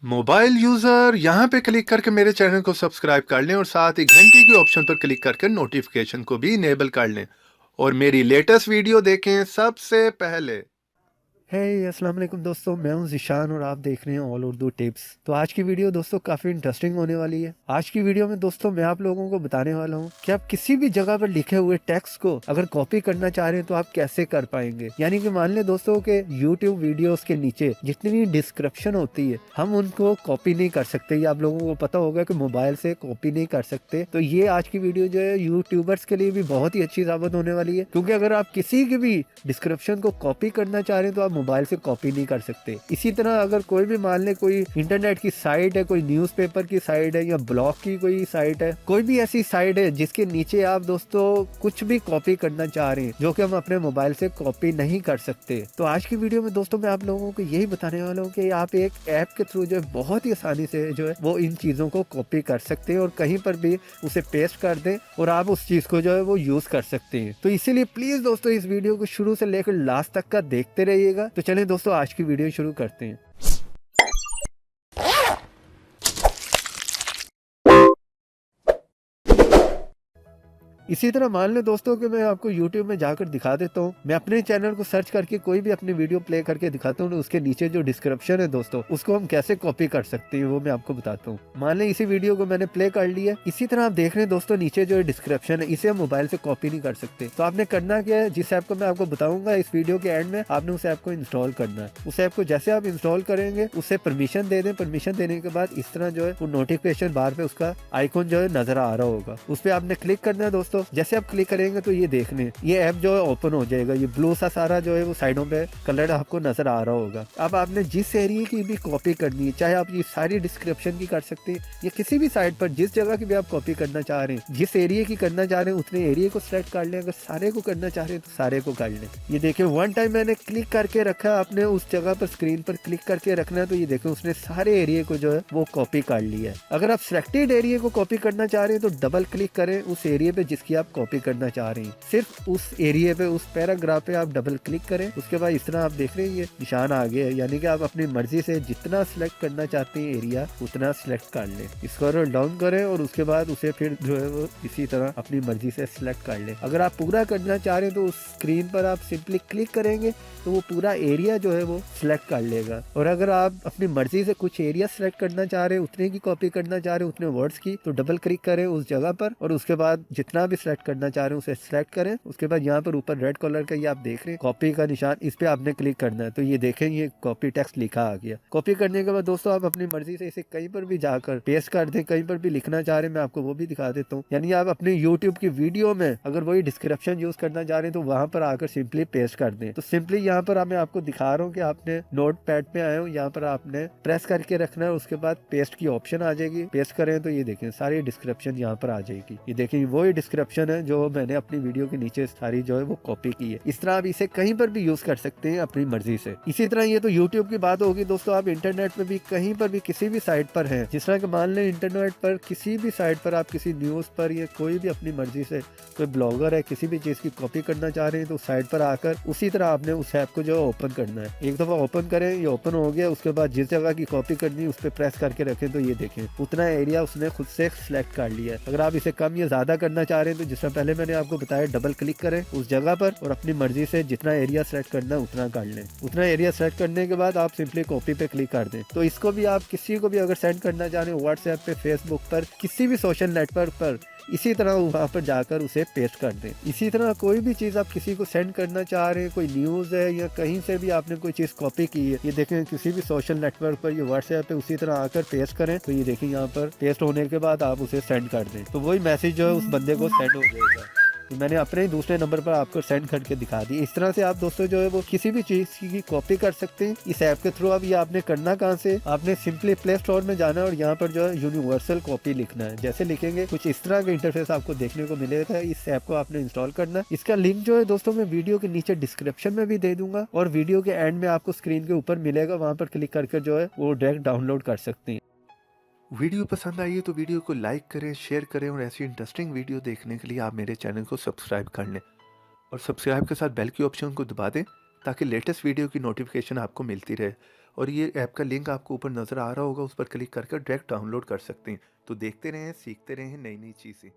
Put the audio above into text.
Mobile user यहाँ पे click करके मेरे चैनल को सब्सक्राइब कर लें और साथ ही घंटी के ऑप्शन पर क्लिक करके नोटिफिकेशन को भी इनेबल कर लें और मेरी लेटेस्ट वीडियो देखें सबसे पहले। हे अस्सलाम वालेकुम दोस्तों, मैं हूं ज़िशान और आप देख रहे हैं ऑल उर्दू टिप्स। तो आज की वीडियो दोस्तों काफ़ी इंटरेस्टिंग होने वाली है। आज की वीडियो में दोस्तों मैं आप लोगों को बताने वाला हूं कि आप किसी भी जगह पर लिखे हुए टेक्स्ट को अगर कॉपी करना चाह रहे हैं तो आप कैसे कर पाएंगे। यानी कि मान लें दोस्तों के यूट्यूब वीडियोस के नीचे जितनी डिस्क्रिप्शन होती है हम उनको कॉपी नहीं कर सकते। ये आप लोगों को पता होगा कि मोबाइल से कॉपी नहीं कर सकते। तो ये आज की वीडियो जो है यूट्यूबर्स के लिए भी बहुत ही अच्छी साबित होने वाली है, क्योंकि अगर आप किसी की भी डिस्क्रिप्शन को कॉपी करना चाह रहे हैं तो आप मोबाइल से कॉपी नहीं कर सकते। इसी तरह अगर कोई भी मान ले कोई इंटरनेट की साइट है, कोई न्यूज़पेपर की साइट है या ब्लॉग की कोई साइट है, कोई भी ऐसी साइट है जिसके नीचे आप दोस्तों कुछ भी कॉपी करना चाह रहे हैं जो कि हम अपने मोबाइल से कॉपी नहीं कर सकते। तो आज की वीडियो में दोस्तों मैं आप लोगों को यही बताने वाला हूँ कि आप एक ऐप के थ्रू जो है बहुत ही आसानी से जो है वो इन चीजों को कॉपी कर सकते हैं और कहीं पर भी उसे पेस्ट कर दें और आप उस चीज को जो है वो यूज कर सकते हैं। तो इसीलिए प्लीज दोस्तों इस वीडियो को शुरू से लेकर लास्ट तक का देखते रहिएगा। तो चलें दोस्तों आज की वीडियो शुरू करते हैं। इसी तरह मान लें दोस्तों कि मैं आपको YouTube में जाकर दिखा देता हूँ। मैं अपने चैनल को सर्च करके कोई भी अपनी वीडियो प्ले करके दिखाता हूँ, उसके नीचे जो डिस्क्रिप्शन है दोस्तों उसको हम कैसे कॉपी कर सकते हैं वो मैं आपको बताता हूँ। मान लें इसी वीडियो को मैंने प्ले कर लिया। इसी तरह आप देख रहे हैं दोस्तों नीचे जो डिस्क्रिप्शन है इसे हम मोबाइल से कॉपी नहीं कर सकते। तो आपने करना क्या है, जिस ऐप को मैं आपको बताऊंगा इस वीडियो के एंड में आपने उस ऐप को इंस्टॉल करना है। उस ऐप को जैसे आप इंस्टॉल करेंगे उसे परमिशन दे दें। परमिशन देने के बाद इस तरह जो है वो नोटिफिकेशन बार पे उसका आइकॉन जो है नजर आ रहा होगा, उस पर आपने क्लिक करना है दोस्तों। जैसे आप क्लिक करेंगे तो ये देखने ये ऐप जो है ओपन हो जाएगा। ये ब्लू सा सारा जो है वो साइडों पे कलर आपको नजर आ रहा होगा। अब आपने जिस एरिया की भी कॉपी करनी है, चाहे आप ये सारी डिस्क्रिप्शन की कर सकते हैं या किसी भी साइट पर जिस जगह की भी आप कॉपी करना चाह रहे हैं, जिस एरिया की करना चाह रहे हैं उतने एरिया को सिलेक्ट कर लें। अगर सारे को करना चाह रहे हैं तो सारे को कर लें। ये देखिए वन टाइम मैंने क्लिक करके रखा, आपने उस जगह पर स्क्रीन पर क्लिक करके रखना है तो ये देखो उसने सारे एरिया को जो है वो कॉपी कर लिया है। अगर आप सिलेक्टेड एरिया को कॉपी करना चाह रहे हैं तो डबल क्लिक करें उस एरिया पे जिसकी आप कॉपी करना चाह रहे हैं। सिर्फ उस एरिया पे उस पैराग्राफ पे आप डबल क्लिक करें। उसके बाद इस तरह आप देख रहे हैं ये निशान आ गया है, यानी कि आप अपनी मर्जी से जितना सिलेक्ट करना चाहते हैं एरिया उतना सिलेक्ट कर लें। इसको डाउन करें और उसके बाद उसे फिर जो है वो इसी तरह अपनी मर्जी से सिलेक्ट कर लें। अगर आप पूरा करना चाह रहे हैं तो उस स्क्रीन पर आप सिंपली क्लिक करेंगे तो वो पूरा एरिया जो है वो सिलेक्ट कर लेगा। और अगर आप अपनी मर्जी से कुछ एरिया सिलेक्ट करना चाह रहे हैं, उतने की कॉपी करना चाह रहे हैं, उतने वर्ड्स की, तो डबल क्लिक करें उस जगह पर और उसके बाद जितना भी सिलेक्ट करना चाह रहे हैं उसे सिलेक्ट करें। उसके बाद यहाँ पर ऊपर रेड कलर का ये आप देख रहे हैं कॉपी का निशान, इस पे आपने क्लिक करना है। तो ये देखें ये कॉपी टेक्स्ट लिखा आ गया। कॉपी करने के बाद दोस्तों आप अपनी मर्जी से इसे कहीं पर भी जाकर पेस्ट कर दें, कहीं पर भी लिखना चाह रहे हैं मैं आपको वो भी दिखा देता हूँ। यानी आप अपने यूट्यूब की वीडियो में अगर वही डिस्क्रिप्शन यूज करना चाह रहे हैं तो वहां पर आकर सिंपली पेस्ट कर दें। तो सिंपली यहाँ पर मैं आपको दिखा रहा हूँ कि आपने नोट पैड पे आए हो, यहाँ पर आपने प्रेस करके रखना है। उसके बाद पेस्ट की ऑप्शन आ जाएगी, पेस्ट करें तो ये देखें सारी डिस्क्रिप्शन यहाँ पर आ जाएगी। ये देखिए वही डिस्क्रिप्शन है जो मैंने अपनी वीडियो के नीचे सारी जो है वो कॉपी की है। इस तरह आप इसे कहीं पर भी यूज कर सकते हैं अपनी मर्जी से। इसी तरह ये तो यूट्यूब की बात होगी दोस्तों, आप इंटरनेट पे भी कहीं पर भी किसी भी साइट पर हैं, जिस तरह के मान लें इंटरनेट पर किसी भी साइट पर आप किसी न्यूज पर या कोई भी अपनी मर्जी से कोई ब्लॉगर है किसी भी चीज की कॉपी करना चाह रहे हैं तो साइट पर आकर उसी तरह आपने उस ऐप को जो है ओपन करना है। एक दफा ओपन करें, ये ओपन हो गया। उसके बाद जिस जगह की कॉपी करनी है उस पर प्रेस करके रखें तो ये देखें उतना एरिया उसने खुद से सिलेक्ट कर लिया है। अगर आप इसे कम या ज्यादा करना चाह रहे हैं तो जिस तरह पहले मैंने आपको बताया डबल क्लिक करें उस जगह पर और अपनी मर्जी से जितना एरिया सेलेक्ट करना है उतना कर लें। उतना एरिया सेलेक्ट करने के बाद आप सिंपली कॉपी पे क्लिक कर दें। तो इसको भी आप किसी को भी अगर सेंड करना चाह रहे हैं व्हाट्सएप पे, फेसबुक पर, किसी भी सोशल नेटवर्क पर, इसी तरह वहाँ पर जाकर उसे पेस्ट कर दें। इसी तरह कोई भी चीज़ आप किसी को सेंड करना चाह रहे हैं, कोई न्यूज़ है या कहीं से भी आपने कोई चीज़ कॉपी की है, ये देखें किसी भी सोशल नेटवर्क पर या व्हाट्सएप पे उसी तरह आकर पेस्ट करें तो ये देखिए यहाँ पर पेस्ट होने के बाद आप उसे सेंड कर दें तो वही मैसेज जो है उस बंदे को सेंड हो जाएगा। तो मैंने अपने ही दूसरे नंबर पर आपको सेंड करके दिखा दी। इस तरह से आप दोस्तों जो है वो किसी भी चीज की कॉपी कर सकते हैं इस ऐप के थ्रू। अब ये आपने करना कहाँ से, आपने सिंपली प्ले स्टोर में जाना है और यहाँ पर जो है यूनिवर्सल कॉपी लिखना है। जैसे लिखेंगे कुछ इस तरह का इंटरफेस आपको देखने को मिलेगा। इस ऐप को आपने इंस्टॉल करना है। इसका लिंक जो है दोस्तों मैं वीडियो के नीचे डिस्क्रिप्शन में भी दे दूंगा और वीडियो के एंड में आपको स्क्रीन के ऊपर मिलेगा, वहां पर क्लिक करके जो है वो डायरेक्ट डाउनलोड कर सकते हैं। वीडियो पसंद आई है तो वीडियो को लाइक करें, शेयर करें और ऐसी इंटरेस्टिंग वीडियो देखने के लिए आप मेरे चैनल को सब्सक्राइब कर लें और सब्सक्राइब के साथ बेल की ऑप्शन को दबा दें ताकि लेटेस्ट वीडियो की नोटिफिकेशन आपको मिलती रहे। और ये ऐप का लिंक आपको ऊपर नज़र आ रहा होगा, उस पर क्लिक करके डायरेक्ट डाउनलोड कर सकते हैं। तो देखते रहें, सीखते रहें नई नई चीज़ें।